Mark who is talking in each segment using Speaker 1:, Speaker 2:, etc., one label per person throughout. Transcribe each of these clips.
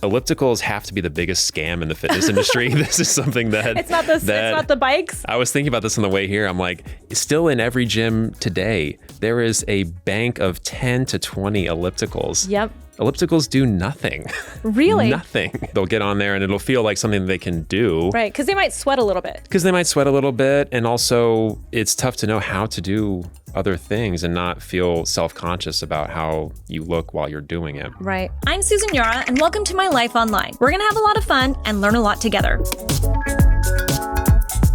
Speaker 1: ellipticals have to be the biggest scam in the fitness industry. This is something that
Speaker 2: it's not the bikes.
Speaker 1: I was thinking about this on the way here. I'm like, still in every gym today, there is a bank of 10 to 20 ellipticals.
Speaker 2: Yep.
Speaker 1: Ellipticals do nothing.
Speaker 2: Really?
Speaker 1: Nothing. They'll get on there and it'll feel like something they can do.
Speaker 2: Right, because they might sweat a little bit.
Speaker 1: And also it's tough to know how to do other things and not feel self-conscious about how you look while you're doing it.
Speaker 2: Right. I'm Susan Yara, and welcome to My Life Online. We're going to have a lot of fun and learn a lot together.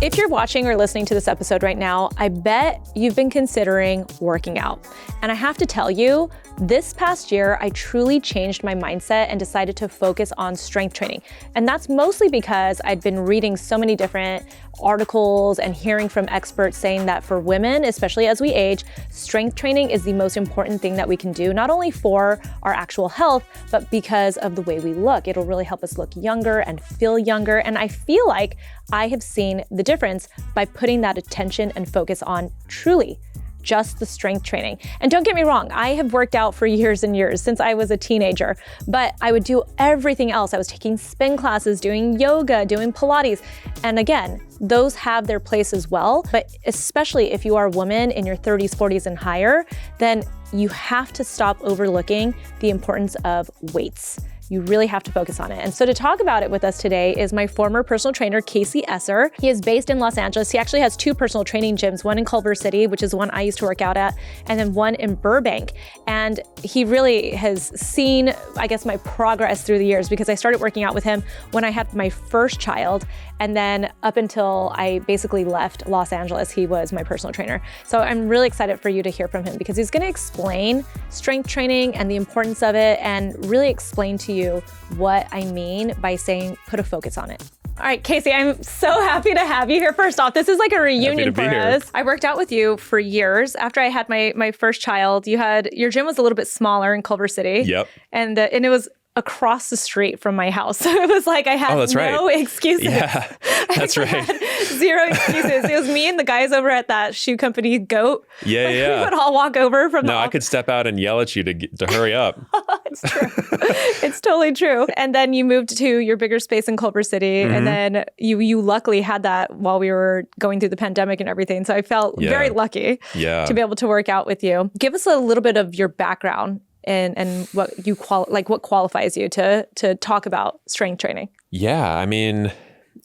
Speaker 2: If you're watching or listening to this episode right now, I bet you've been considering working out. And I have to tell you, this past year, I truly changed my mindset and decided to focus on strength training. And that's mostly because I'd been reading so many different articles and hearing from experts saying that for women, especially as we age, strength training is the most important thing that we can do, not only for our actual health, but because of the way we look. It'll really help us look younger and feel younger. And I feel like I have seen the difference by putting that attention and focus on truly just the strength training. And don't get me wrong, I have worked out for years and years since I was a teenager, but I would do everything else. I was taking spin classes, doing yoga, doing Pilates. And again, those have their place as well. But especially if you are a woman in your 30s, 40s, and higher, then you have to stop overlooking the importance of weights. You really have to focus on it. And so to talk about it with us today is my former personal trainer, Kasey Esser. He is based in Los Angeles. He actually has two personal training gyms, one in Culver City, which is the one I used to work out at, and then one in Burbank. And he really has seen, I guess, my progress through the years, because I started working out with him when I had my first child. And then up until I basically left Los Angeles, he was my personal trainer. So I'm really excited for you to hear from him, because he's gonna explain strength training and the importance of it, and really explain to you what I mean by saying put a focus on it. All right, Kasey, I'm so happy to have you here. First off, this is like a reunion for us. I worked out with you for years. After I had my first child, your gym was a little bit smaller in Culver City.
Speaker 1: Yep.
Speaker 2: And it was across the street from my house. So it was like I had no excuses.
Speaker 1: Yeah, that's right.
Speaker 2: Zero excuses. It was me and the guys over at that shoe company, Goat.
Speaker 1: Yeah.
Speaker 2: We would all walk over from
Speaker 1: I could step out and yell at you to hurry up.
Speaker 2: It's true. It's totally true. And then you moved to your bigger space in Culver City. Mm-hmm. And then you luckily had that while we were going through the pandemic and everything. So I felt very lucky to be able to work out with you. Give us a little bit of your background and what what qualifies you to talk about strength training.
Speaker 1: Yeah, I mean,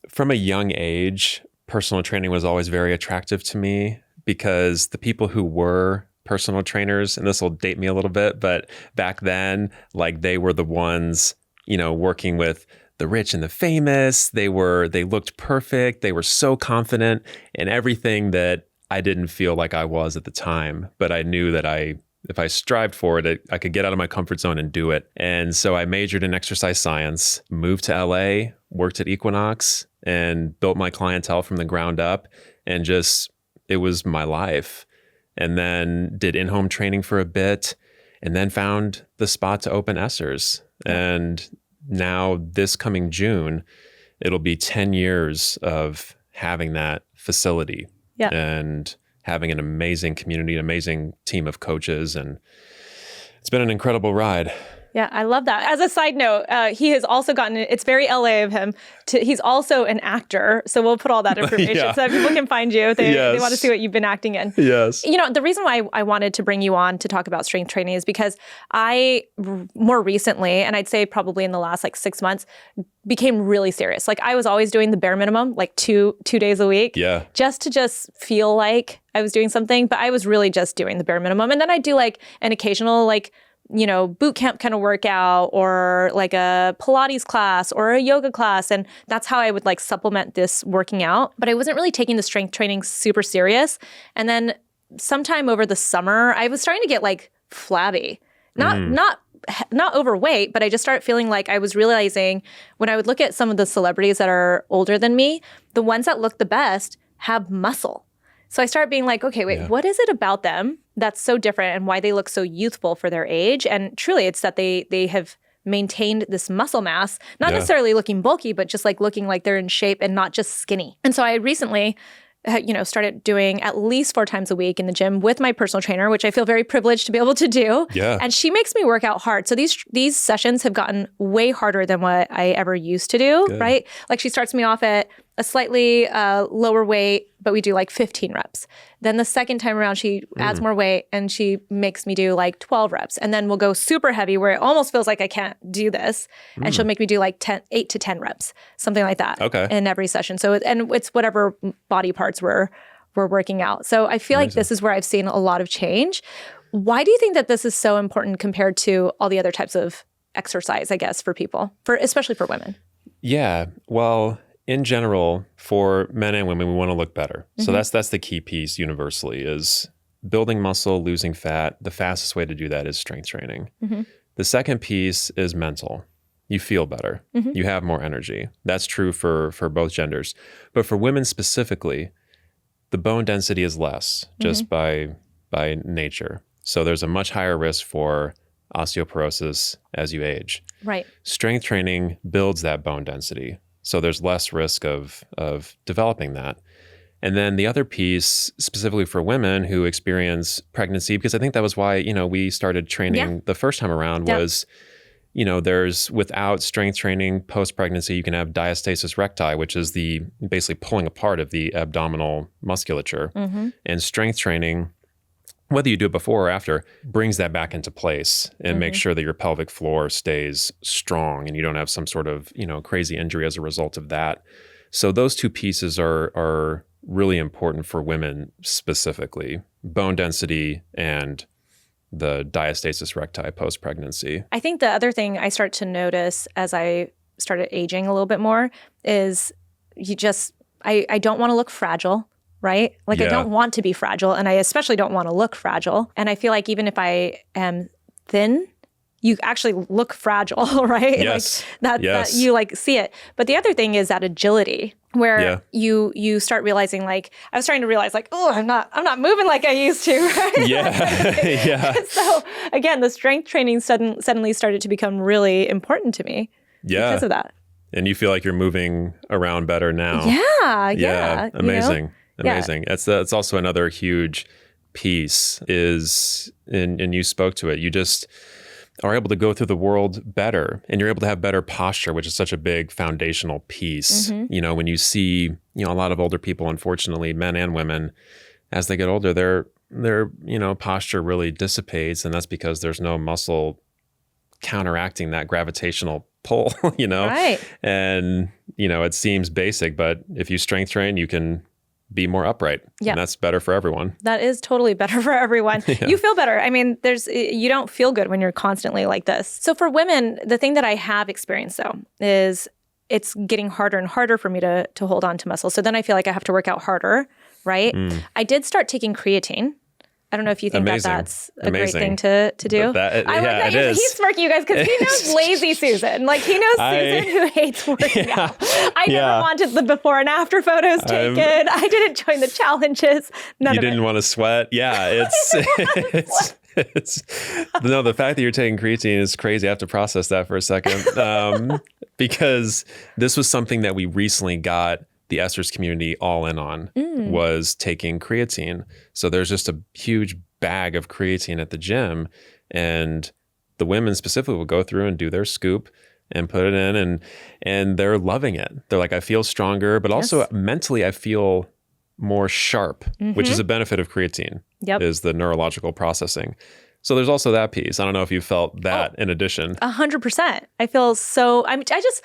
Speaker 1: from a young age, personal training was always very attractive to me, because the people who were personal trainers, and this will date me a little bit, but back then, like, they were the ones, working with the rich and the famous. They looked perfect. They were so confident in everything that I didn't feel like I was at the time, but I knew that if I strived for it, I could get out of my comfort zone and do it. And so I majored in exercise science, moved to LA, worked at Equinox, and built my clientele from the ground up. And it was my life. And then did in-home training for a bit, and then found the spot to open Essers. And now this coming June, it'll be 10 years of having that facility.
Speaker 2: Yeah.
Speaker 1: And having an amazing community, an amazing team of coaches. And it's been an incredible ride.
Speaker 2: Yeah, I love that. As a side note, he has also it's very LA of him, he's also an actor. So we'll put all that information so that people can find you if they want to see what you've been acting in.
Speaker 1: Yes.
Speaker 2: The reason why I wanted to bring you on to talk about strength training is because I, more recently, and I'd say probably in the last 6 months, became really serious. Like, I was always doing the bare minimum, like two days a week.
Speaker 1: Yeah.
Speaker 2: Just to feel like I was doing something, but I was really just doing the bare minimum. And then I do an occasional boot camp kind of workout, or a Pilates class or a yoga class. And that's how I would supplement this working out. But I wasn't really taking the strength training super serious. And then sometime over the summer, I was starting to get flabby, not overweight, but I just started feeling like I was realizing when I would look at some of the celebrities that are older than me, the ones that look the best have muscle. So I started being okay, wait, what is it about them that's so different and why they look so youthful for their age? And truly, it's that they have maintained this muscle mass, not necessarily looking bulky, but just looking like they're in shape and not just skinny. And so I recently started doing at least 4 times a week in the gym with my personal trainer, which I feel very privileged to be able to do.
Speaker 1: Yeah.
Speaker 2: And she makes me work out hard. So these sessions have gotten way harder than what I ever used to do,
Speaker 1: Good.
Speaker 2: right? Like she starts me off at a slightly lower weight, but we do like 15 reps. Then the second time around, she adds more weight and she makes me do like 12 reps. And then we'll go super heavy where it almost feels like I can't do this. And she'll make me do like 8 to 10 reps, something like that in every session. So, and it's whatever body parts we're working out. So I feel like this is where I've seen a lot of change. Why do you think that this is so important compared to all the other types of exercise, I guess, for people, especially for women?
Speaker 1: Yeah. Well, in general, for men and women, we want to look better. So that's the key piece universally is building muscle, losing fat. The fastest way to do that is strength training. The second piece is mental. You feel better. You have more energy. That's true for both genders. But for women specifically, the bone density is less just by nature. So there's a much higher risk for osteoporosis as you age.
Speaker 2: Right.
Speaker 1: Strength training builds that bone density. So there's less risk of developing that. And then the other piece, specifically for women who experience pregnancy, because I think that was why, we started training the first time around was, there's without strength training post-pregnancy, you can have diastasis recti, which is the basically pulling apart of the abdominal musculature. And strength training, whether you do it before or after, brings that back into place and makes sure that your pelvic floor stays strong and you don't have some sort of, crazy injury as a result of that. So those two pieces are really important for women specifically, bone density and the diastasis recti post-pregnancy.
Speaker 2: I think the other thing I start to notice as I started aging a little bit more is I don't want to look fragile. Right? Like I don't want to be fragile and I especially don't want to look fragile. And I feel like even if I am thin, you actually look fragile, right?
Speaker 1: Yes.
Speaker 2: Like that you like see it. But the other thing is that agility where you start realizing like, I was starting to realize like, oh, I'm not moving like I used to, right?
Speaker 1: Yeah.
Speaker 2: So again, the strength training suddenly started to become really important to me because of that.
Speaker 1: And you feel like you're moving around better now.
Speaker 2: Yeah.
Speaker 1: Amazing. Amazing. It's also another huge piece is, and you spoke to it, you just are able to go through the world better and you're able to have better posture, which is such a big foundational piece. When you see, a lot of older people, unfortunately, men and women, as they get older, their posture really dissipates. And that's because there's no muscle counteracting that gravitational pull,
Speaker 2: Right.
Speaker 1: And, it seems basic, but if you strength train, you can be more upright. Yeah. And that's better for everyone.
Speaker 2: That is totally better for everyone. You feel better. I mean, you don't feel good when you're constantly like this. So for women, the thing that I have experienced though is it's getting harder and harder for me to hold on to muscle. So then I feel like I have to work out harder, right? I did start taking creatine. I don't know if you think that's a great thing to do.
Speaker 1: It is.
Speaker 2: He's smirking, you guys, because he knows lazy Susan. Like, he knows Susan who hates working out. I never wanted the before and after photos taken. I didn't join the challenges.
Speaker 1: You didn't want to sweat. Yeah, no, the fact that you're taking creatine is crazy. I have to process that for a second because this was something that we recently got the Essers community all in on was taking creatine. So there's just a huge bag of creatine at the gym and the women specifically will go through and do their scoop and put it in and they're loving it. They're like, I feel stronger, but also mentally I feel more sharp, which is a benefit of creatine, is the neurological processing. So there's also that piece. I don't know if you felt that in addition.
Speaker 2: 100%. I feel I just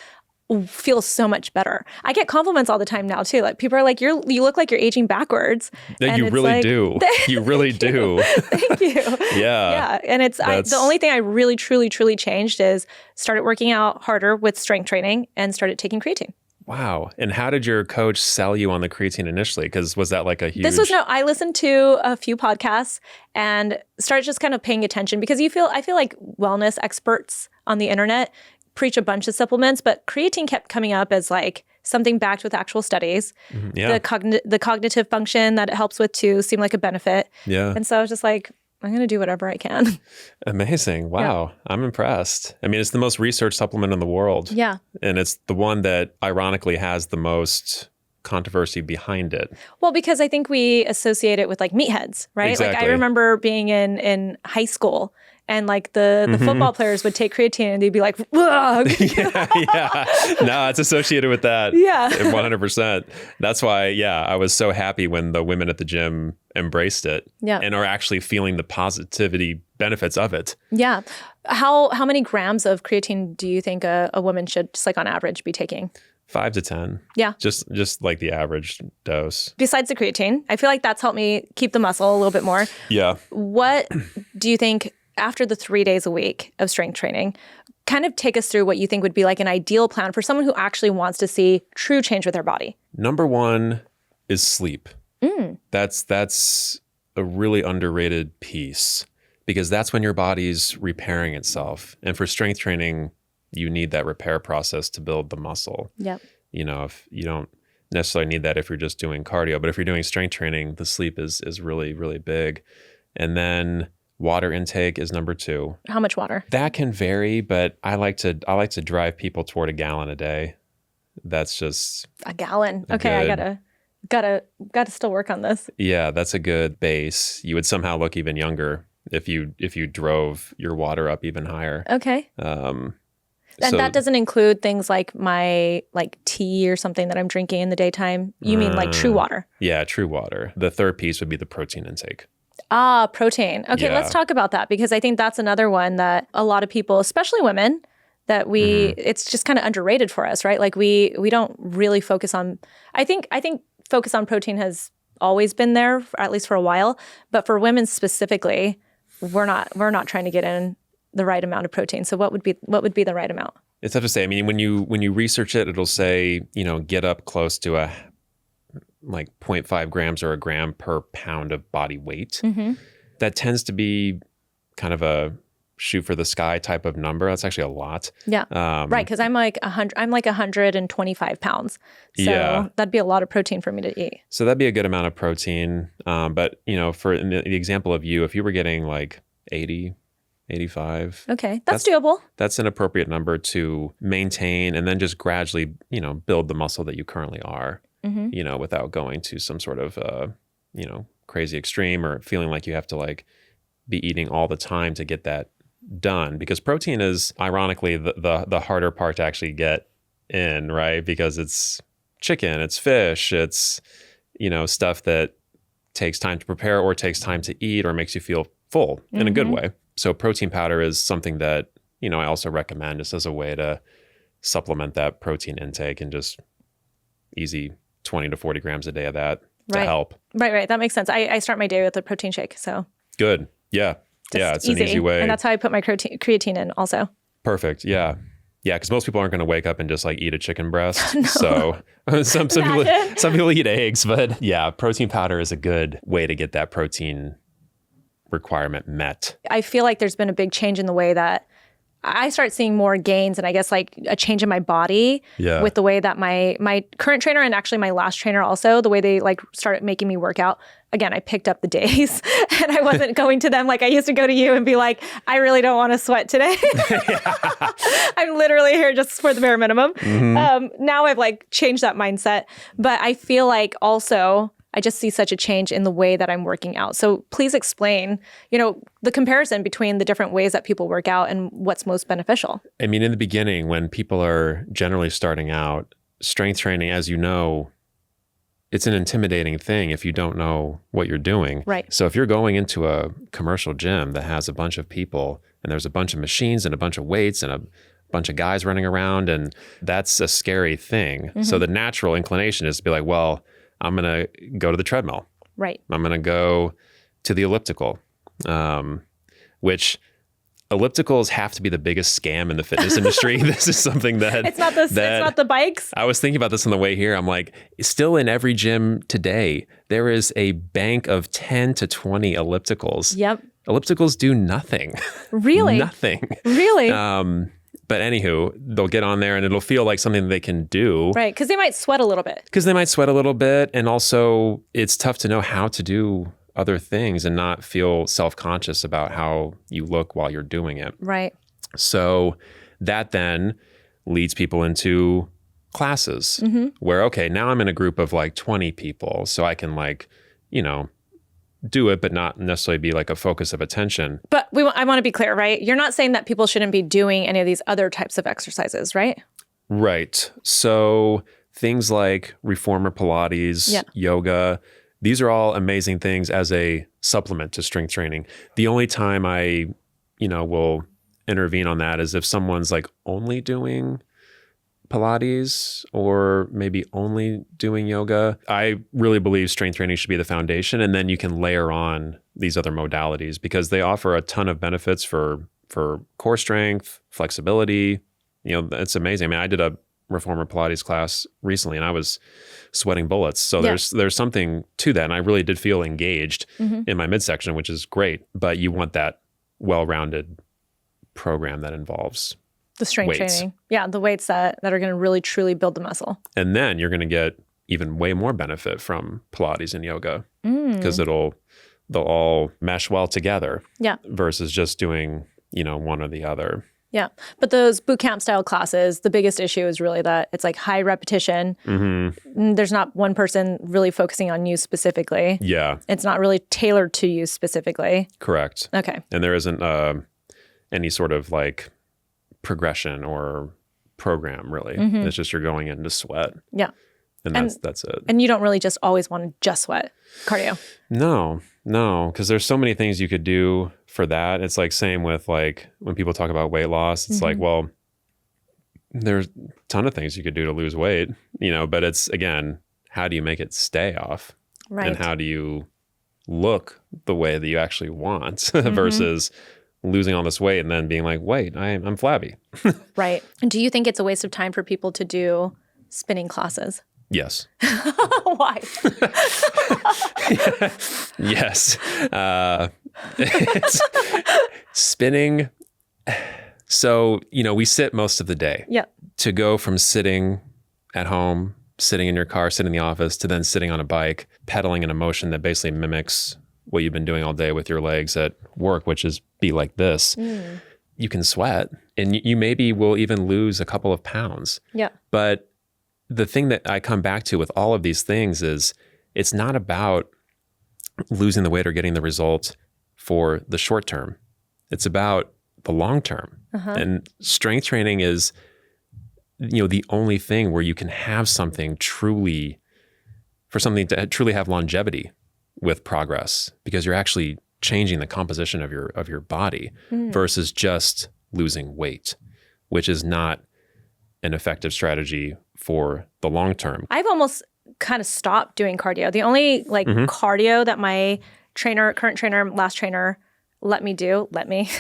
Speaker 2: feel so much better. I get compliments all the time now too. Like people are like, you look like you're aging backwards.
Speaker 1: Yeah, you really do. You really do.
Speaker 2: Thank you. Yeah. And the only thing I really, truly, truly changed is started working out harder with strength training and started taking creatine.
Speaker 1: Wow. And how did your coach sell you on the creatine initially? Because was that like a huge...
Speaker 2: I listened to a few podcasts and started just kind of paying attention because I feel like wellness experts on the internet preach a bunch of supplements, but creatine kept coming up as like something backed with actual studies. The cognitive function that it helps with too seemed like a benefit. Yeah. And so I was just like, I'm going to do whatever I can.
Speaker 1: Amazing. Wow. Yeah. I'm impressed. I mean, it's the most researched supplement in the world.
Speaker 2: Yeah.
Speaker 1: And it's the one that ironically has the most controversy behind it.
Speaker 2: Well, because I think we associate it with like meatheads, right?
Speaker 1: Exactly.
Speaker 2: Like I remember being in high school and like the football players would take creatine and they'd be like, ugh.
Speaker 1: Yeah. No, it's associated with that.
Speaker 2: Yeah.
Speaker 1: 100%. That's why, I was so happy when the women at the gym embraced it and are actually feeling the positivity benefits of it.
Speaker 2: Yeah. How many grams of creatine do you think a woman should, just like on average, be taking?
Speaker 1: 5 to 10.
Speaker 2: Yeah.
Speaker 1: Just like the average dose.
Speaker 2: Besides the creatine, I feel like that's helped me keep the muscle a little bit more.
Speaker 1: Yeah.
Speaker 2: What do you think after the 3 days a week of strength training, kind of take us through what you think would be like an ideal plan for someone who actually wants to see true change with their body?
Speaker 1: Number one is sleep. That's a really underrated piece because that's when your body's repairing itself. And for strength training, you need that repair process to build the muscle.
Speaker 2: Yep.
Speaker 1: If you don't necessarily need that if you're just doing cardio, but if you're doing strength training, the sleep is really, really big. And then water intake is number 2.
Speaker 2: How much water?
Speaker 1: That can vary, but I like to drive people toward a gallon a day. That's just
Speaker 2: a gallon. Okay,
Speaker 1: good.
Speaker 2: I gotta still work on this.
Speaker 1: Yeah, that's a good base. You would somehow look even younger if you drove your water up even higher.
Speaker 2: Okay. And that doesn't include things like my tea or something that I'm drinking in the daytime. You mean like true water?
Speaker 1: Yeah, true water. The third piece would be the protein intake.
Speaker 2: Ah, protein. Okay, let's talk about that because I think that's another one that a lot of people, especially women, that it's just kind of underrated for us, right? Like we don't really focus on. I think focus on protein has always been there, at least for a while. But for women specifically, we're not trying to get in the right amount of protein. So what would be the right amount?
Speaker 1: It's tough to say. I mean, when you research it, it'll say, get up close to a 0.5 grams or a gram per pound of body weight. That tends to be kind of a shoot for the sky type of number. That's actually a lot.
Speaker 2: Yeah. Right. Because I'm like 125 pounds. So that'd be a lot of protein for me to eat.
Speaker 1: So that'd be a good amount of protein. But for the example of you, if you were getting like 80, 85.
Speaker 2: Okay. That's doable.
Speaker 1: That's an appropriate number to maintain and then just gradually, build the muscle that you currently are, without going to some sort of, crazy extreme or feeling like you have to be eating all the time to get that done. Because protein is ironically the harder part to actually get in, right? Because it's chicken, it's fish, it's, stuff that takes time to prepare or takes time to eat or makes you feel full in a good way. So protein powder is something that, I also recommend just as a way to supplement that protein intake and just easy 20 to 40 grams a day of that to help.
Speaker 2: Right. That makes sense. I start my day with a protein shake. So
Speaker 1: good. Yeah. It's easy. An easy way.
Speaker 2: And that's how I put my creatine in also.
Speaker 1: Perfect. Yeah. Yeah. Because most people aren't going to wake up and just eat a chicken breast. No. So some people eat eggs, but yeah, protein powder is a good way to get that protein requirement met.
Speaker 2: I feel like there's been a big change in the way that I start seeing more gains and I guess a change in my body with the way that my current trainer and actually my last trainer also, the way they started making me work out. Again, I picked up the days and I wasn't going to them like I used to go to you and be like, I really don't want to sweat today. I'm literally here just for the bare minimum. Now I've changed that mindset, but I feel like also I just see such a change in the way that I'm working out. So please explain, the comparison between the different ways that people work out and what's most beneficial.
Speaker 1: I mean, in the beginning, when people are generally starting out, strength training, as you know, it's an intimidating thing if you don't know what you're doing.
Speaker 2: Right.
Speaker 1: So if you're going into a commercial gym that has a bunch of people and there's a bunch of machines and a bunch of weights and a bunch of guys running around, and that's a scary thing. So the natural inclination is to be like, well, I'm going to go to the treadmill.
Speaker 2: Right.
Speaker 1: I'm going to go to the elliptical, which ellipticals have to be the biggest scam in the fitness industry. This is something that...
Speaker 2: It's not the bikes?
Speaker 1: I was thinking about this on the way here. I'm like, still in every gym today, there is a bank of 10 to 20 ellipticals.
Speaker 2: Yep.
Speaker 1: Ellipticals do nothing.
Speaker 2: Really?
Speaker 1: Nothing.
Speaker 2: Really?
Speaker 1: But anywho, they'll get on there and it'll feel like something that they can do.
Speaker 2: Right, because they might sweat a little bit. And also, it's tough to know how to do other things and not feel self-conscious about how you look while you're doing it. Right.
Speaker 1: So that then leads people into classes where, okay, now I'm in a group of like 20 people, so I can like, do it, but not necessarily be like a focus of attention.
Speaker 2: But I want to be clear, right? You're not saying that people shouldn't be doing any of these other types of exercises, right?
Speaker 1: Right. So things like reformer Pilates, yoga, these are all amazing things as a supplement to strength training. The only time I, will intervene on that is if someone's like only doing Pilates or maybe only doing yoga. I really believe strength training should be the foundation, and then you can layer on these other modalities because they offer a ton of benefits for core strength, flexibility. It's amazing. I mean, I did a reformer Pilates class recently and I was sweating bullets. So there's something to that. And I really did feel engaged in my midsection, which is great. But you want that well-rounded program that involves
Speaker 2: the strength training. Yeah, the weights that are going to really, truly build the muscle.
Speaker 1: And then you're going to get even way more benefit from Pilates and yoga because they'll all mesh well together versus just doing, one or the other.
Speaker 2: Yeah. But those boot camp style classes, the biggest issue is really that it's like high repetition. There's not one person really focusing on you specifically.
Speaker 1: Yeah.
Speaker 2: It's not really tailored to you specifically.
Speaker 1: Correct.
Speaker 2: Okay.
Speaker 1: And there isn't any sort of like progression or program really. It's just you're going in to sweat.
Speaker 2: Yeah.
Speaker 1: And that's it.
Speaker 2: And you don't really just always want to just sweat cardio.
Speaker 1: No, because there's so many things you could do for that. It's like same with like when people talk about weight loss, it's like, well, there's a ton of things you could do to lose weight, but it's again, how do you make it stay off?
Speaker 2: Right.
Speaker 1: And how do you look the way that you actually want versus losing all this weight and then being like, wait, I'm flabby.
Speaker 2: Right. And do you think it's a waste of time for people to do spinning classes?
Speaker 1: Yes.
Speaker 2: Why?
Speaker 1: Yes. It's spinning. So, we sit most of the day.
Speaker 2: Yeah.
Speaker 1: To go from sitting at home, sitting in your car, sitting in the office, to then sitting on a bike, pedaling in a motion that basically mimics what you've been doing all day with your legs at work, which is be like this. You can sweat and you maybe will even lose a couple of pounds.
Speaker 2: Yeah.
Speaker 1: But the thing that I come back to with all of these things is it's not about losing the weight or getting the result for the short term. It's about the long term. And strength training is, the only thing where you can have something to truly have longevity with progress, because you're actually changing the composition of your body versus just losing weight, which is not an effective strategy for the long term.
Speaker 2: I've almost kind of stopped doing cardio. The only cardio that my current trainer, last trainer let me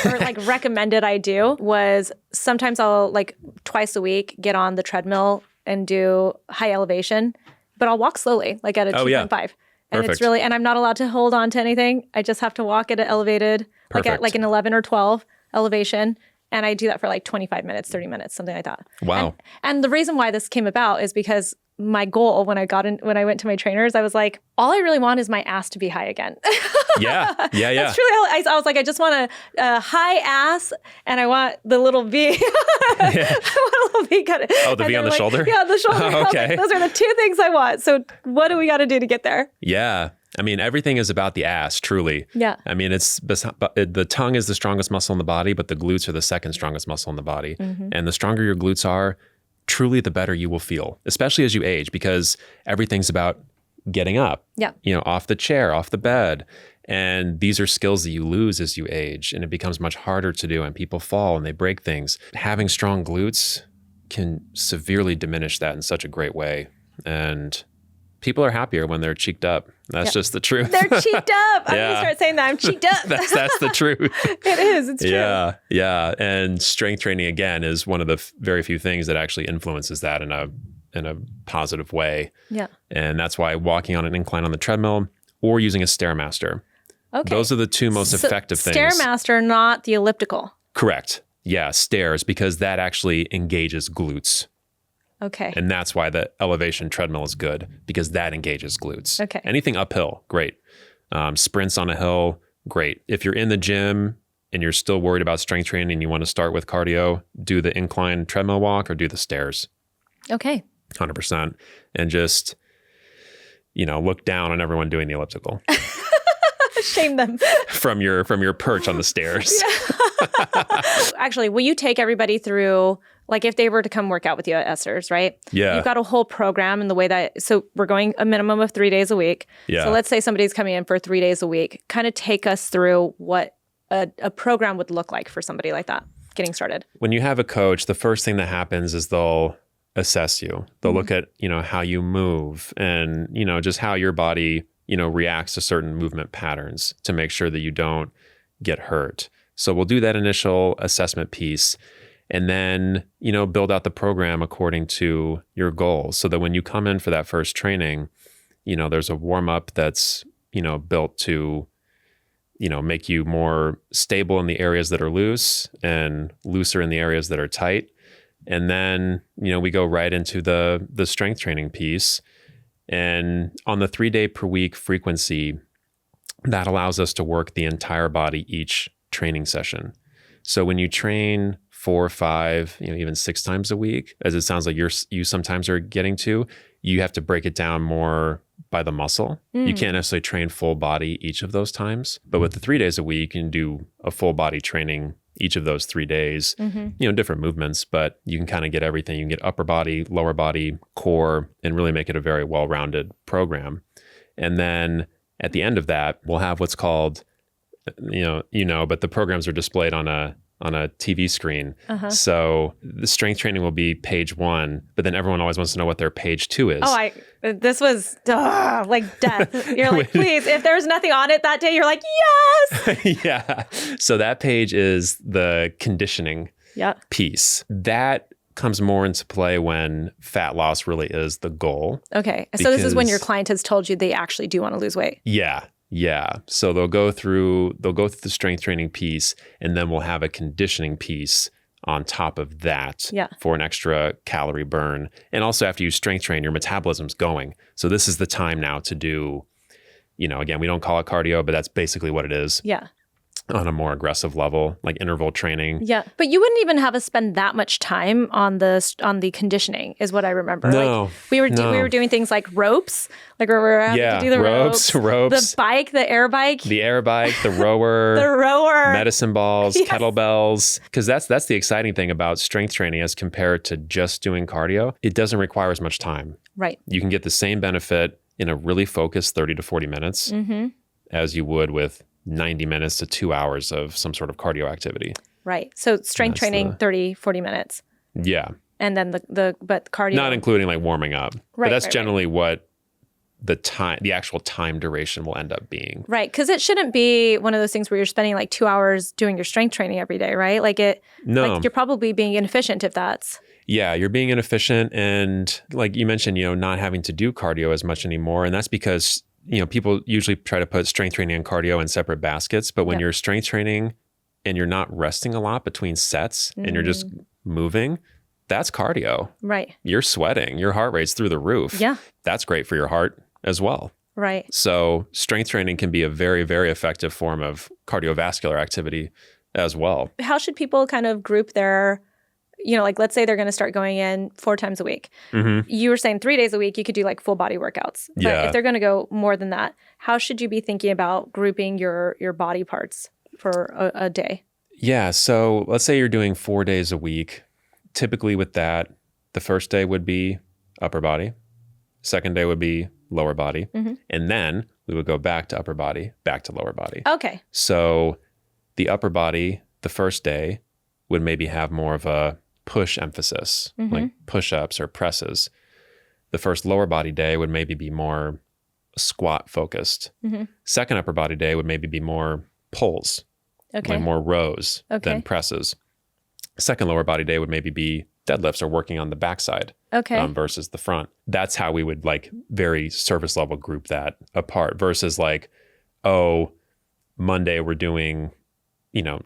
Speaker 2: or like recommended I do was sometimes I'll like twice a week get on the treadmill and do high elevation, but I'll walk slowly, like at a 2.5. And
Speaker 1: Perfect.
Speaker 2: It's really, and I'm not allowed to hold on to anything. I just have to walk at an elevated, like an 11 or 12 elevation. And I do that for like 25 minutes, 30 minutes, something like that.
Speaker 1: Wow.
Speaker 2: And the reason why this came about is because my goal when I went to my trainers, I was like, all I really want is my ass to be high again.
Speaker 1: Yeah.
Speaker 2: That's really how I was like, I just want a high ass and I want the little V. I want a little V cut.
Speaker 1: Oh, the V on the shoulder?
Speaker 2: Yeah, the shoulder.
Speaker 1: Oh, okay.
Speaker 2: Like, those are the two things I want. So what do we got to do to get there?
Speaker 1: Yeah. I mean, everything is about the ass, truly.
Speaker 2: Yeah.
Speaker 1: I mean, the tongue is the strongest muscle in the body, but the glutes are the second strongest muscle in the body. And the stronger your glutes are, truly the better you will feel, especially as you age, because everything's about getting up, off the chair, off the bed. And these are skills that you lose as you age, and it becomes much harder to do, and people fall and they break things. Having strong glutes can severely diminish that in such a great way. And people are happier when they're cheeked up. That's just the truth.
Speaker 2: They're cheeked up. I'm going to start saying that. I'm cheeked up.
Speaker 1: That's the truth.
Speaker 2: It is. It's true.
Speaker 1: Yeah. And strength training, again, is one of the very few things that actually influences that in a positive way.
Speaker 2: Yeah.
Speaker 1: And that's why walking on an incline on the treadmill or using a Stairmaster.
Speaker 2: Okay.
Speaker 1: Those are the two most effective things.
Speaker 2: Stairmaster, not the elliptical.
Speaker 1: Correct. Yeah, stairs, because that actually engages glutes.
Speaker 2: Okay.
Speaker 1: And that's why the elevation treadmill is good, because that engages glutes.
Speaker 2: Okay.
Speaker 1: Anything uphill, great. Sprints on a hill, great. If you're in the gym and you're still worried about strength training and you want to start with cardio, do the incline treadmill walk or do the stairs.
Speaker 2: Okay.
Speaker 1: 100%. And just, look down on everyone doing the elliptical.
Speaker 2: Shame them.
Speaker 1: from your perch on the stairs.
Speaker 2: Actually, will you take everybody through, like if they were to come work out with you at Essers, right?
Speaker 1: Yeah.
Speaker 2: You've got a whole program in the way that, so we're going a minimum of 3 days a week.
Speaker 1: Yeah.
Speaker 2: So let's say somebody's coming in for 3 days a week. Kind of take us through what a program would look like for somebody like that getting started.
Speaker 1: When you have a coach, the first thing that happens is they'll assess you. They'll look at, how you move and, just how your body, reacts to certain movement patterns to make sure that you don't get hurt. So we'll do that initial assessment piece and then, build out the program according to your goals so that when you come in for that first training, there's a warm up that's, built to, make you more stable in the areas that are loose and looser in the areas that are tight. And then, we go right into the strength training piece. And on the 3 day per week frequency, that allows us to work the entire body each training session. So when you train 4 or 5, even 6 times a week, as it sounds like you sometimes are getting to, you have to break it down more by the muscle. You can't necessarily train full body each of those times. But with the 3 days a week, you can do a full body training each of those 3 days, different movements, but you can kind of get everything. You can get upper body, lower body, core, and really make it a very well-rounded program. And then at the end of that, we'll have what's called, but the programs are displayed on a TV screen. So the strength training will be page 1, but then everyone always wants to know what their page 2 is.
Speaker 2: This was like death. You're like, please, if there's nothing on it that day, you're like, yes.
Speaker 1: Yeah. So that page is the conditioning piece. That comes more into play when fat loss really is the goal.
Speaker 2: Okay. So this is when your client has told you they actually do want to lose weight.
Speaker 1: Yeah. So they'll go through the strength training piece, and then we'll have a conditioning piece on top of that for an extra calorie burn. And also after you strength train, your metabolism's going. So this is the time now to do, again, we don't call it cardio, but that's basically what it is.
Speaker 2: Yeah.
Speaker 1: On a more aggressive level, like interval training.
Speaker 2: Yeah. But you wouldn't even have us spend that much time on the conditioning is what I remember.
Speaker 1: No.
Speaker 2: Like we were doing things like ropes, like where we were having to do the ropes,
Speaker 1: the
Speaker 2: bike, the air bike,
Speaker 1: the rower, medicine balls, kettlebells. Because that's the exciting thing about strength training as compared to just doing cardio. It doesn't require as much time.
Speaker 2: Right.
Speaker 1: You can get the same benefit in a really focused 30 to 40 minutes as you would with 90 minutes to 2 hours of some sort of cardio activity.
Speaker 2: Right. So strength training, 30, 40 minutes.
Speaker 1: Yeah.
Speaker 2: And then but cardio.
Speaker 1: Not including like warming up.
Speaker 2: Right.
Speaker 1: But that's generally what the actual time duration will end up being.
Speaker 2: Right. Because it shouldn't be one of those things where you're spending like 2 hours doing your strength training every day, right? Like you're probably being inefficient if that's.
Speaker 1: Yeah, you're being inefficient. And like you mentioned, not having to do cardio as much anymore. And that's because people usually try to put strength training and cardio in separate baskets, but when you're strength training and you're not resting a lot between sets and you're just moving, that's cardio.
Speaker 2: Right.
Speaker 1: You're sweating, your heart rate's through the roof.
Speaker 2: Yeah.
Speaker 1: That's great for your heart as well.
Speaker 2: Right.
Speaker 1: So strength training can be a very, very effective form of cardiovascular activity as well.
Speaker 2: How should people kind of group their, like let's say they're going to start going in 4 times a week. You were saying 3 days a week, you could do like full body workouts. But if they're going to go more than that, how should you be thinking about grouping your body parts for a day?
Speaker 1: Yeah. So let's say you're doing 4 days a week. Typically with that, the first day would be upper body. Second day would be lower body. And then we would go back to upper body, back to lower body.
Speaker 2: Okay.
Speaker 1: So the upper body, the first day would maybe have more of a push emphasis, like push-ups or presses. The first lower body day would maybe be more squat focused. Second upper body day would maybe be more pulls, like more rows than presses. Second lower body day would maybe be deadlifts or working on the backside versus the front. That's how we would like very surface level group that apart versus like, Monday we're doing,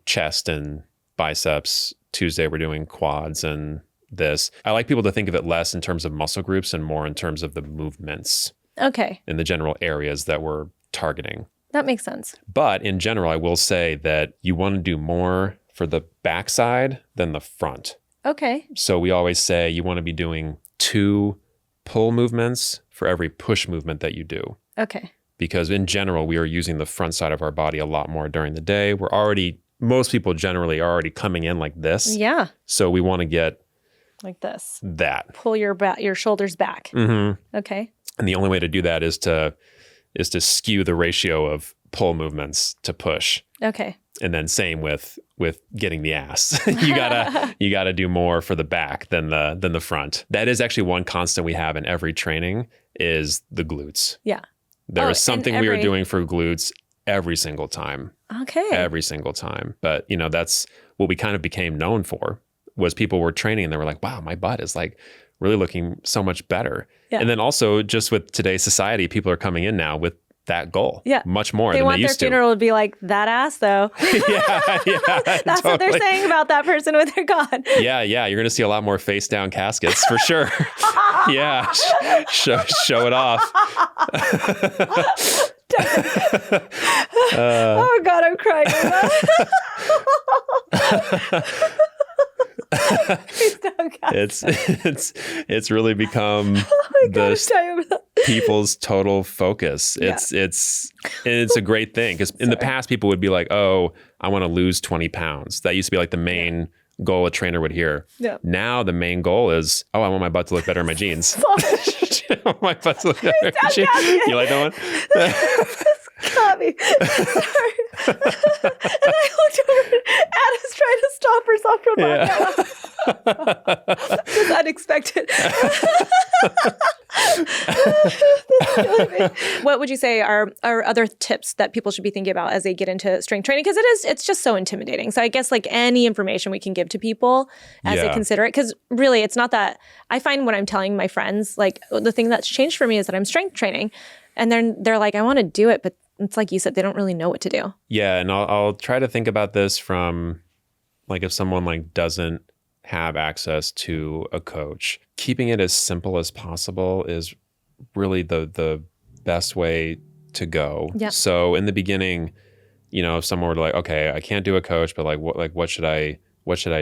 Speaker 1: chest and biceps. Tuesday, we're doing quads and this. I like people to think of it less in terms of muscle groups and more in terms of the movements. Okay. In the general areas that we're targeting.
Speaker 2: That makes sense.
Speaker 1: But in general, I will say that you want to do more for the backside than the front.
Speaker 2: Okay.
Speaker 1: So we always say you want to be doing 2 pull movements for every push movement that you do.
Speaker 2: Okay.
Speaker 1: Because in general, we are using the front side of our body a lot more during the day. Most people generally are already coming in like this.
Speaker 2: Yeah.
Speaker 1: So we want to get
Speaker 2: like this.
Speaker 1: That.
Speaker 2: Pull your shoulders back.
Speaker 1: Mm-hmm.
Speaker 2: Okay.
Speaker 1: And the only way to do that is to skew the ratio of pull movements to push.
Speaker 2: Okay.
Speaker 1: And then same with getting the ass. you gotta do more for the back than the front. That is actually one constant we have in every training is the glutes.
Speaker 2: Yeah.
Speaker 1: There is something we are doing for glutes every single time.
Speaker 2: Okay.
Speaker 1: Every single time. But that's what we kind of became known for, was people were training and they were like, wow, my butt is like really looking so much better. Yeah. And then also just with today's society, people are coming in now with that goal. Yeah. Much more than they used to.
Speaker 2: They want their funeral to be like, that ass though.
Speaker 1: yeah.
Speaker 2: That's totally what they're saying about that person with their God.
Speaker 1: Yeah. You're going to see a lot more face down caskets for sure. Yeah. Show it off.
Speaker 2: Oh God, I'm crying.
Speaker 1: It's really become people's total focus. It's a great thing, because in the past people would be like, oh, I want to lose 20 pounds. That used to be like the main goal a trainer would hear. Yeah. Now the main goal is, oh, I want my butt to look better in my jeans. My butt to look better in my jeans. You like that one?
Speaker 2: Got me. Sorry. And I looked over and Anna's trying to stop herself from laughing. Just unexpected. What would you say are other tips that people should be thinking about as they get into strength training? Because it's just so intimidating. So I guess like any information we can give to people as they consider it, because really it's not that. I find when I'm telling my friends, like the thing that's changed for me is that I'm strength training, and they're like, I want to do it, but it's like you said, they don't really know what to do. Yeah,
Speaker 1: and I'll try to think about this from like if someone like doesn't have access to a coach, keeping it as simple as possible is really the best way to go. Yeah. So in the beginning, if someone were like, okay, I can't do a coach, but what should I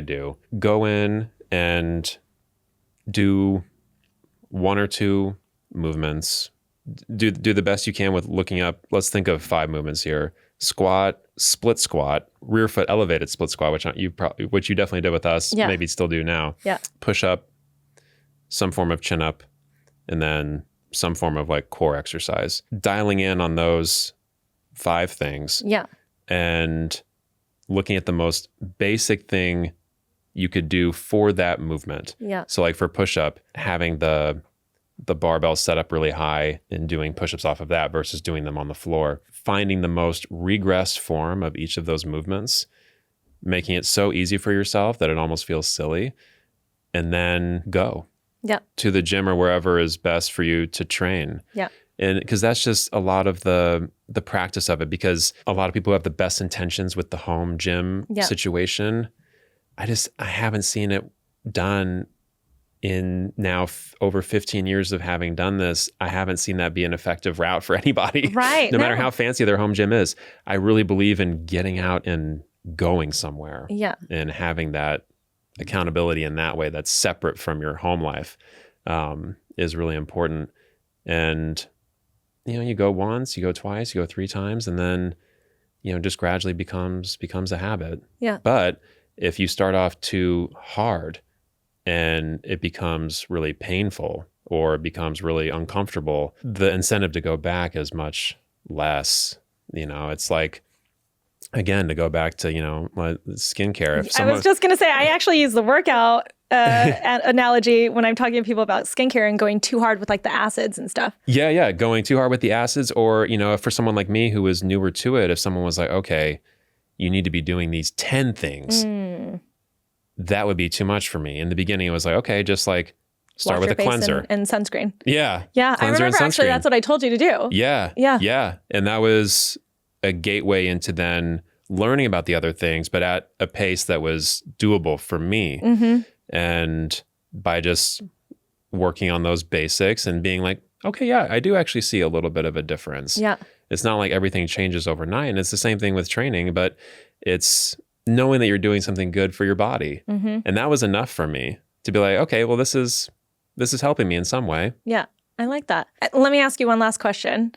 Speaker 1: do? Go in and do 1 or 2 movements. Do the best you can with looking up. Let's think of 5 movements here: squat, split squat, rear foot elevated split squat, which you definitely did with us, maybe still do now. Yeah. Push up, some form of chin up, and then some form of like core exercise. Dialing in on those 5 things. Yeah. And looking at the most basic thing you could do for that movement. Yeah. So like for push up, having the barbell set up really high and doing push-ups off of that versus doing them on the floor. Finding the most regressed form of each of those movements, making it so easy for yourself that it almost feels silly, and then go to the gym or wherever is best for you to train. Yeah. And because that's just a lot of the practice of it, because a lot of people have the best intentions with the home gym situation. I haven't seen it done in now over 15 years of having done this. I haven't seen that be an effective route for anybody. Right. No matter how fancy their home gym is. I really believe in getting out and going somewhere. Yeah. And having that accountability in that way that's separate from your home life is really important. And, you go once, you go twice, you go 3 times, and then, just gradually becomes a habit. Yeah. But if you start off too hard, and it becomes really painful or it becomes really uncomfortable, the incentive to go back is much less. It's like, again, to go back to, skincare.
Speaker 2: I was just going to say, I actually use the workout analogy when I'm talking to people about skincare and going too hard with like the acids and stuff. Yeah. Going too hard with the acids, or, for someone like me who was newer to it, if someone was like, okay, you need to be doing these 10 things. That would be too much for me. In the beginning, it was like, okay, just like start with a cleanser and sunscreen.
Speaker 1: Yeah.
Speaker 2: Yeah. I remember actually that's what I told you to do.
Speaker 1: Yeah. Yeah. Yeah. And that was a gateway into then learning about the other things, but at a pace that was doable for me. Mm-hmm. And by just working on those basics and being like, okay, yeah, I do actually see a little bit of a difference. Yeah. It's not like everything changes overnight. And it's the same thing with training, but it's knowing that you're doing something good for your body. Mm-hmm. And that was enough for me to be like, okay, well, this is this is helping me in some way.
Speaker 2: Yeah, I like that. Let me ask you one last question.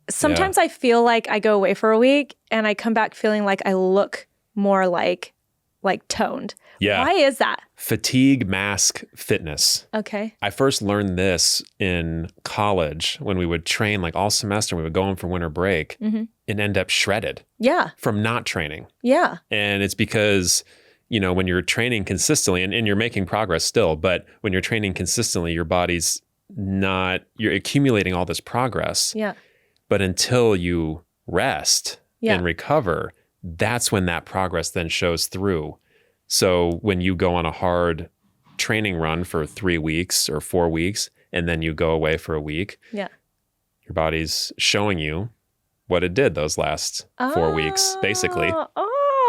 Speaker 2: Sometimes I feel like I go away for a week and I come back feeling like I look more like toned.
Speaker 1: Yeah.
Speaker 2: Why is that?
Speaker 1: Fatigue mask fitness.
Speaker 2: Okay.
Speaker 1: I first learned this in college when we would train like all semester. We would go home for winter break and end up shredded.
Speaker 2: Yeah.
Speaker 1: From not training.
Speaker 2: Yeah.
Speaker 1: And it's because, when you're training consistently and you're making progress still, but when you're training consistently, your body's you're accumulating all this progress.
Speaker 2: Yeah.
Speaker 1: But until you rest and recover, that's when that progress then shows through. So when you go on a hard training run for 3 weeks or 4 weeks, and then you go away for a week, your body's showing you what it did those last 4 weeks, basically.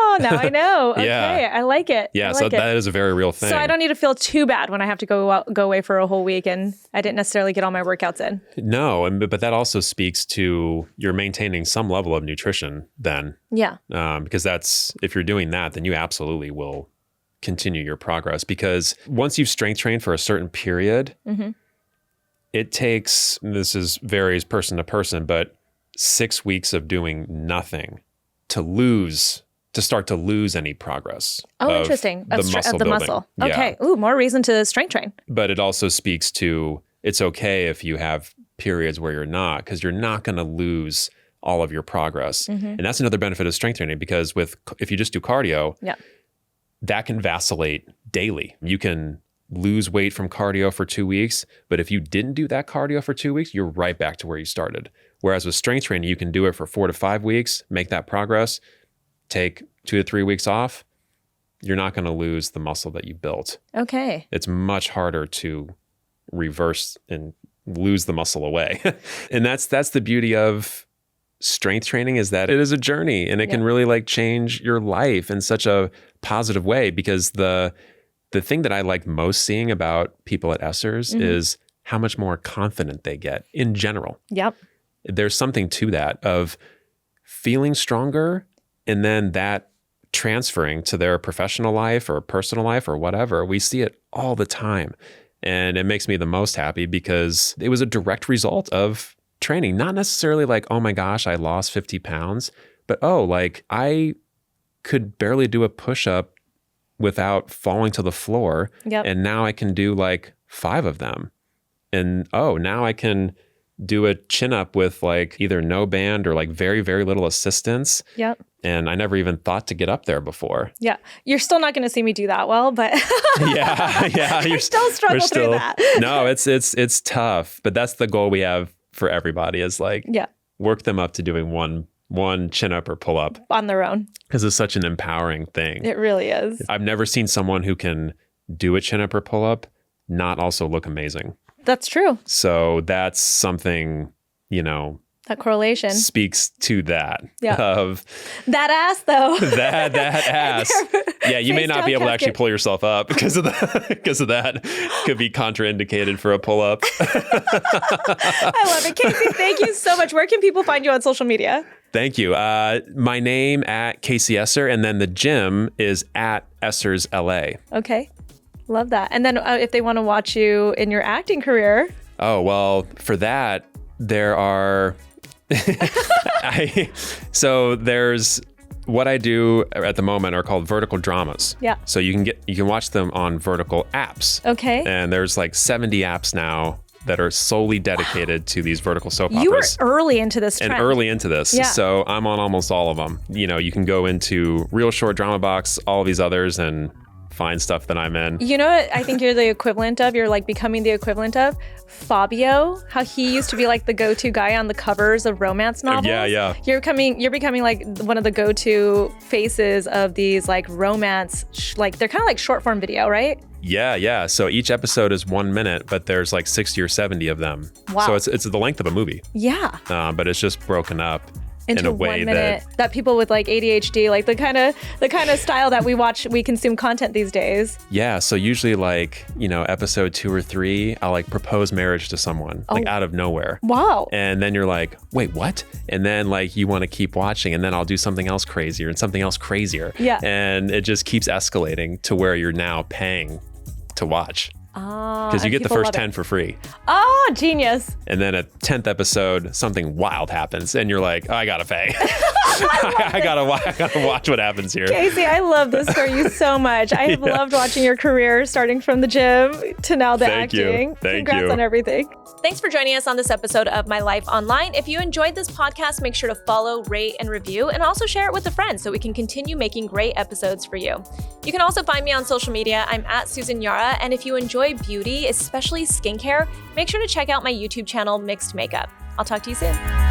Speaker 2: Oh, now I know. Okay, I like it.
Speaker 1: Yeah, so that is a very real thing.
Speaker 2: So I don't need to feel too bad when I have to go away for a whole week and I didn't necessarily get all my workouts in.
Speaker 1: No, but that also speaks to you're maintaining some level of nutrition then.
Speaker 2: Yeah.
Speaker 1: Because if you're doing that, then you absolutely will continue your progress. Because once you've strength trained for a certain period, it takes, varies person to person, but 6 weeks of doing nothing to start to lose any progress.
Speaker 2: Oh, interesting. Of the muscle. Okay. Ooh, more reason to strength train.
Speaker 1: But it also speaks to it's okay if you have periods where you're not, because you're not going to lose all of your progress. And that's another benefit of strength training, because if you just do cardio, that can vacillate daily. You can lose weight from cardio for 2 weeks, but if you didn't do that cardio for 2 weeks, you're right back to where you started. Whereas with strength training, you can do it for 4 to 5 weeks, make that progress, take 2 to 3 weeks off. You're not going to lose the muscle that you built.
Speaker 2: Okay.
Speaker 1: It's much harder to reverse and lose the muscle away. And that's the beauty of strength training, is that it is a journey, and it can really change your life in such a positive way. Because the thing that I like most seeing about people at Essers is how much more confident they get in general.
Speaker 2: Yep.
Speaker 1: There's something to that of feeling stronger, and then that transferring to their professional life or personal life or whatever. We see it all the time. And it makes me the most happy because it was a direct result of training. Not necessarily like, oh my gosh, I lost 50 pounds, but I could barely do a push-up without falling to the floor.
Speaker 2: Yep.
Speaker 1: And now I can do 5 of them. And now I can do a chin-up with either no band or very, very little assistance.
Speaker 2: Yep.
Speaker 1: And I never even thought to get up there before.
Speaker 2: Yeah. You're still not going to see me do that well, but
Speaker 1: yeah.
Speaker 2: You're still through that.
Speaker 1: No, it's tough, but that's the goal we have for everybody is work them up to doing one chin-up or pull-up.
Speaker 2: On their own.
Speaker 1: Because it's such an empowering thing.
Speaker 2: It really is.
Speaker 1: I've never seen someone who can do a chin-up or pull-up not also look amazing.
Speaker 2: That's true.
Speaker 1: So that's something,
Speaker 2: that correlation
Speaker 1: speaks to that.
Speaker 2: Yeah.
Speaker 1: Of
Speaker 2: that ass though.
Speaker 1: that ass. Yeah, you may not be able to actually pull yourself up because of that. Could be contraindicated for a pull-up.
Speaker 2: I love it. Kasey, thank you so much. Where can people find you on social media?
Speaker 1: Thank you. My name at Kasey Esser, and then the gym is at Essers LA.
Speaker 2: Okay. Love that. And then if they want to watch you in your acting career.
Speaker 1: Oh, well, for that, there are... So there's... What I do at the moment are called vertical dramas.
Speaker 2: Yeah.
Speaker 1: So you can watch them on vertical apps.
Speaker 2: Okay.
Speaker 1: And there's 70 apps now that are solely dedicated to these vertical soap operas.
Speaker 2: You were early into this trend.
Speaker 1: And early into this.
Speaker 2: Yeah.
Speaker 1: So I'm on almost all of them. You can go into Real Short, Drama Box, all of these others, and find stuff that I'm in. You
Speaker 2: know what I think you're the equivalent of? You're becoming the equivalent of Fabio, how he used to be the go-to guy on the covers of romance novels.
Speaker 1: Yeah.
Speaker 2: You're becoming one of the go-to faces of these romance, they're kind of short form video, right?
Speaker 1: Yeah. So each episode is 1 minute, but there's 60 or 70 of them.
Speaker 2: Wow.
Speaker 1: So it's the length of a movie.
Speaker 2: Yeah.
Speaker 1: But it's just broken up
Speaker 2: into
Speaker 1: in a way
Speaker 2: 1 minute that people with ADHD, the kind of style that we consume content these days.
Speaker 1: Yeah. So usually episode 2 or 3, I'll propose marriage to someone out of nowhere.
Speaker 2: Wow.
Speaker 1: And then you're wait, what? And then you want to keep watching, and then I'll do something else crazier and something else crazier.
Speaker 2: Yeah.
Speaker 1: And it just keeps escalating to where you're now paying to watch. Because you get the first 10 for free.
Speaker 2: Oh, genius.
Speaker 1: And then at 10th episode, something wild happens. And you're like, oh, I got to pay. I gotta watch what happens here.
Speaker 2: Kasey, I love this for you so much. I have loved watching your career starting from the gym to now the acting. Congrats on everything. Thanks for joining us on this episode of My Life Online. If you enjoyed this podcast, make sure to follow, rate, and review, and also share it with a friend so we can continue making great episodes for you. You can also find me on social media. I'm at Susan Yara. And if you enjoy beauty, especially skincare, make sure to check out my YouTube channel, Mixed Makeup. I'll talk to you soon.